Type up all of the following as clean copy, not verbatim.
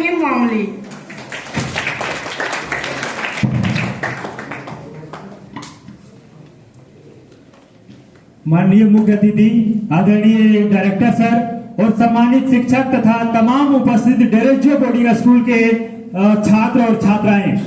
भीम मामली। माननीय मुख्य अतिथि, आदरणीय डायरेक्टर सर और सम्मानित शिक्षक तथा तमाम उपस्थित डेरेजियो बोर्डिंग स्कूल के छात्र और छात्राएं,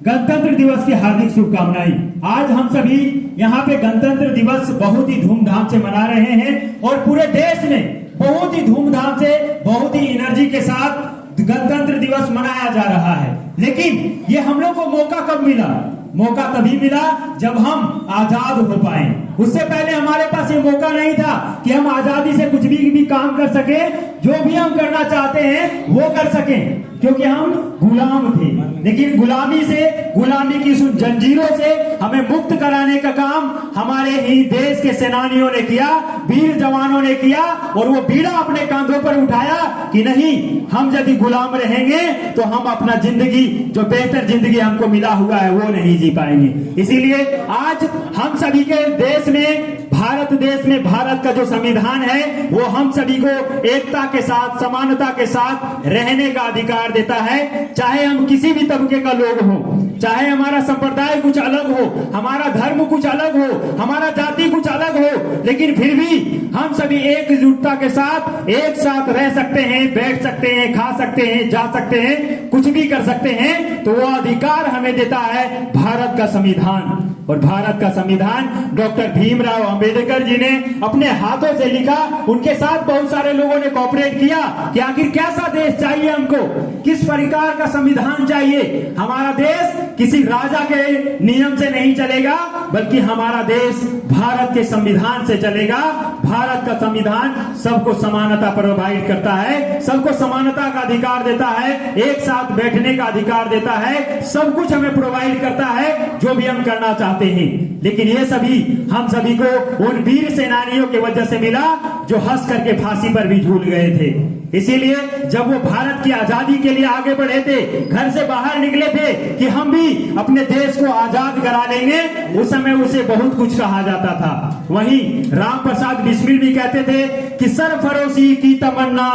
गणतंत्र दिवस की हार्दिक शुभकामनाएं। आज हम सभी यहाँ पे गणतंत्र दिवस बहुत ही धूमधाम से मना रहे हैं और पूरे देश में बहुत ही धूमधाम से, बहुत ही एनर्जी के साथ गणतंत्र दिवस मनाया जा रहा है। लेकिन ये हम लोग को मौका कब मिला? मौका तभी मिला जब हम आजाद हो पाए। उससे पहले हमारे पास ये मौका नहीं था कि हम आजादी से कुछ भी काम कर सके, जो भी हम करना चाहते हैं वो कर सकें, क्योंकि हम गुलाम थे। लेकिन गुलामी की जंजीरों से हमें मुक्त कराने का काम हमारे ही देश के सेनानियों ने किया, वीर जवानों ने किया, और वो बीड़ा अपने कांधों पर उठाया कि नहीं, हम यदि गुलाम रहेंगे तो हम अपना जिंदगी, जो बेहतर जिंदगी हमको मिला हुआ है, वो नहीं जी पाएंगे। इसीलिए आज हम सभी के देश में, भारत देश में, भारत का जो संविधान है वो हम सभी को एकता के साथ, समानता के साथ रहने का अधिकार देता है। चाहे हम किसी भी तबके का लोग हों, चाहे हमारा संप्रदाय कुछ अलग हो, हमारा धर्म कुछ अलग हो, हमारा जाति कुछ अलग हो, लेकिन फिर भी हम सभी एकजुटता के साथ एक साथ रह सकते हैं, बैठ सकते हैं, खा सकते हैं, जा सकते हैं, कुछ भी कर सकते हैं। तो वो अधिकार हमें देता है भारत का संविधान। और भारत का संविधान डॉक्टर भीमराव अंबेडकर जी ने अपने हाथों से लिखा। उनके साथ बहुत सारे लोगों ने कोऑपरेट किया कि आखिर कैसा देश चाहिए हमको, किस प्रकार का संविधान चाहिए। हमारा देश किसी राजा के नियम से नहीं चलेगा, बल्कि हमारा देश भारत के संविधान से चलेगा। भारत का संविधान सबको समानता प्रोवाइड करता है, सबको समानता का अधिकार देता है, एक साथ बैठने का अधिकार देता है, सब कुछ हमें प्रोवाइड करता है जो भी हम करना चाहते हैं। लेकिन ये सभी हम सभी को उन वीर सेनानियों की वजह से मिला जो हंस करके फांसी पर भी झूल गए थे। इसीलिए जब वो भारत की आजादी के लिए आगे बढ़े थे, घर से बाहर निकले थे कि हम भी अपने देश को आजाद करा लेंगे, उस समय उसे बहुत कुछ कहा जाता था। वहीं राम प्रसाद बिस्मिल भी कहते थे कि सरफरोशी की तमन्ना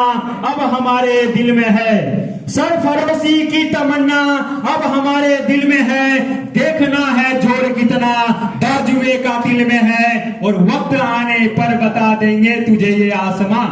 अब हमारे दिल में है, सरफरोशी की तमन्ना अब हमारे दिल में है, देखना है जोर कितना बाजुए का दिल में है, और वक्त आने पर बता देंगे तुझे ये आसमां,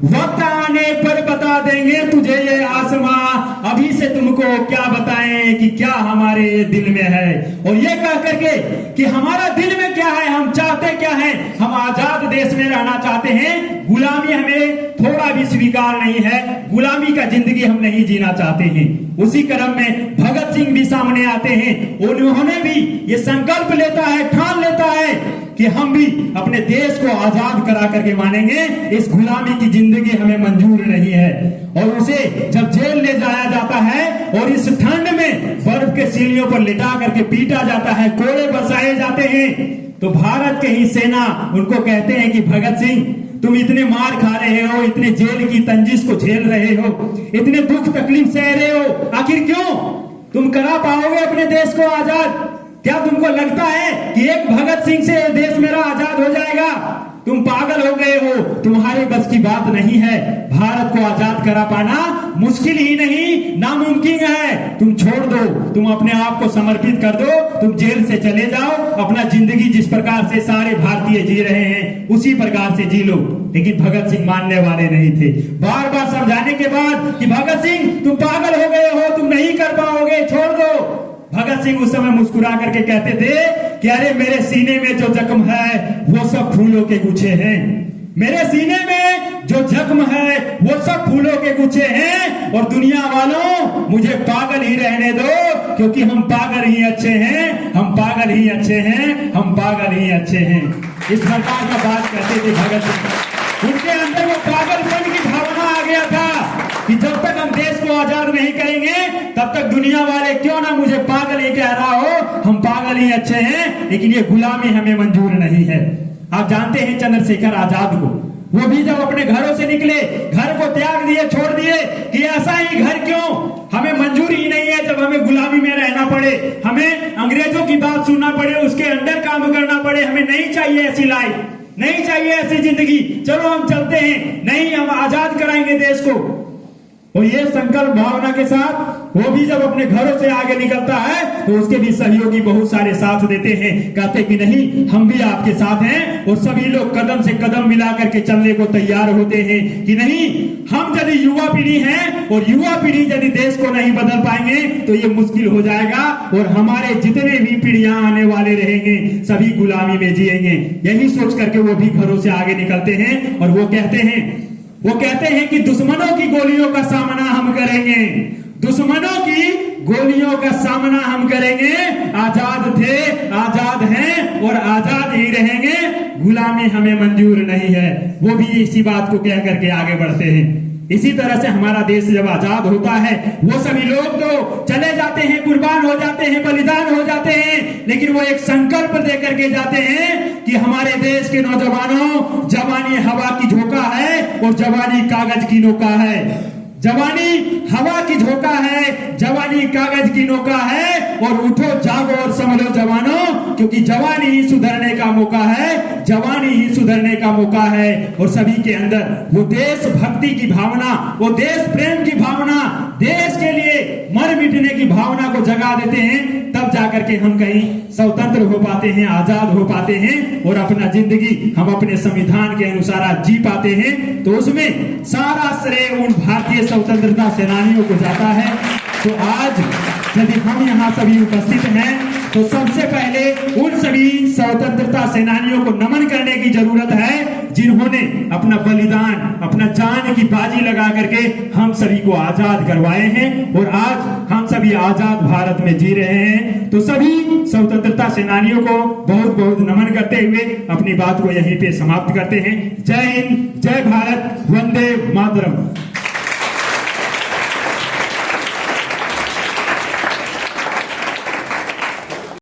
वक्त आने पर बता देंगे तुझे ये आसमां, अभी से तुमको क्या बताएं कि क्या हमारे दिल में है। और ये कह करके कि हमारा दिल में क्या है, हम चाहते क्या हैं, हम आजाद देश में रहना चाहते हैं, गुलामी हमें थोड़ा भी स्वीकार नहीं है, गुलामी का जिंदगी हम नहीं जीना चाहते हैं। उसी क्रम में भगत सिंह भी सामने आते हैं, उन्होंने भी ये संकल्प लेता है, ठान लेता है कि हम भी अपने देश को आजाद करा करके मानेंगे, इस गुलामी की जिंदगी हमें मंजूर नहीं है। और उसे जब जेल ले जाया जाता है और इस ठंड में बर्फ के सीढ़ियों पर लिटा करके पीटा जाता है, कोड़े बरसाए जाते हैं, तो भारत के ही सेना उनको कहते हैं कि भगत सिंह, तुम इतने मार खा रहे हो, इतने जेल की तंजिश को झेल रहे हो, इतने दुख तकलीफ सह रहे हो, आखिर क्यों? तुम करा पाओगे अपने देश को आजाद? क्या तुमको लगता है कि एक भगत सिंह से देश मेरा आजाद हो जाएगा? तुम पागल हो गए हो, तुम्हारे बस की बात नहीं है। भारत को आजाद करा पाना मुश्किल ही नहीं, नामुमकिन है। तुम छोड़ दो, तुम अपने आप को समर्पित कर दो, तुम जेल से चले जाओ, अपना जिंदगी जिस प्रकार से सारे भारतीय जी रहे हैं उसी प्रकार से जी लो। लेकिन भगत सिंह मानने वाले नहीं थे। बार बार समझाने के बाद कि भगत सिंह तुम पागल हो गए हो, तुम नहीं कर पाओगे, छोड़ दो। भगत सिंह उस समय मुस्कुरा करके कहते थे कि अरे मेरे सीने में जो जख्म है वो सब फूलों के गुच्छे हैं, मेरे सीने में जो जख्म है वो सब फूलों के गुच्छे हैं, और दुनिया वालों मुझे पागल ही रहने दो, क्योंकि हम पागल ही अच्छे हैं, हम पागल ही अच्छे हैं, हम पागल ही अच्छे हैं। इस प्रकार का बात कहते थे भगत सिंह। उनके अंदर वो पागलपन की भावना आ गया था कि जब तक हम देश को आजाद नहीं करेंगे तब तक दुनिया वाले क्यों ना मुझे पागल ही कह रहा हो, हम पागल ही अच्छे हैं, लेकिन ये गुलामी हमें मंजूर नहीं है। आप जानते हैं चंद्रशेखर आजाद को, वो भी जब अपने घरों से निकले, घर को त्याग दिए, छोड़ दिए कि ऐसा ही घर क्यों, हमें मंजूर ही नहीं है जब हमें गुलामी में रहना पड़े, हमें अंग्रेजों की बात सुनना पड़े, उसके अंडर काम करना पड़े, हमें नहीं चाहिए ऐसी लाइफ, नहीं चाहिए ऐसी जिंदगी, चलो हम चलते हैं, नहीं हम आजाद कराएंगे देश को। और ये संकल्प भावना के साथ वो भी जब अपने घरों से आगे निकलता है तो उसके भी सहयोगी बहुत सारे साथ देते हैं, कहते कि नहीं हम भी आपके साथ हैं। और सभी लोग कदम से कदम मिला करके चलने को तैयार होते हैं कि नहीं, हम यदि युवा पीढ़ी हैं और युवा पीढ़ी यदि देश को नहीं बदल पाएंगे तो ये मुश्किल हो जाएगा और हमारे जितने भी पीढ़ियां आने वाले रहेंगे सभी गुलामी में जिएंगे। यही सोच करके वो भी घरों से आगे निकलते हैं और वो कहते हैं कि दुश्मनों की गोलियों का सामना हम करेंगे, दुश्मनों की गोलियों का सामना हम करेंगे। आजाद थे, आजाद हैं और आजाद ही रहेंगे, गुलामी हमें मंजूर नहीं है। वो भी इसी बात को कह करके आगे बढ़ते हैं। इसी तरह से हमारा देश जब आजाद होता है वो सभी लोग तो चले जाते हैं, कुर्बान हो जाते हैं, बलिदान हो जाते हैं, लेकिन वो एक संकल्प देकर के जाते हैं कि हमारे देश के नौजवानों, जवानी हवा की झोंका है और जवानी कागज की नौका है। जवानी हवा की झोंका है, जवानी कागज की नौका है। और उठो जागो और संभलो जवानों, क्योंकि जवानी ही सुधरने का मौका है, जवानी ही सुधरने का मौका है। और सभी के अंदर वो देशभक्ति की भावना, वो देश प्रेम की भावना, देश के लिए मर मिटने की भावना को जगा देते हैं। तब जाकर के हम कहीं स्वतंत्र हो पाते हैं, आजाद हो पाते हैं और अपना जिंदगी हम अपने संविधान के अनुसार जी पाते हैं। तो उसमें सारा श्रेय उन भारतीय स्वतंत्रता सेनानियों को जाता है। तो आज यदि हम यहाँ सभी उपस्थित हैं तो सबसे पहले उन सभी स्वतंत्रता सेनानियों को नमन करने की जरूरत है जिन्होंने अपना बलिदान, अपना जान की बाजी लगा करके हम सभी को आजाद करवाए हैं और आज हम सभी आजाद भारत में जी रहे हैं। तो सभी स्वतंत्रता सेनानियों को बहुत बहुत नमन करते हुए अपनी बात को यहीं पे समाप्त करते हैं। जय हिंद, जय भारत, वंदे मातरम।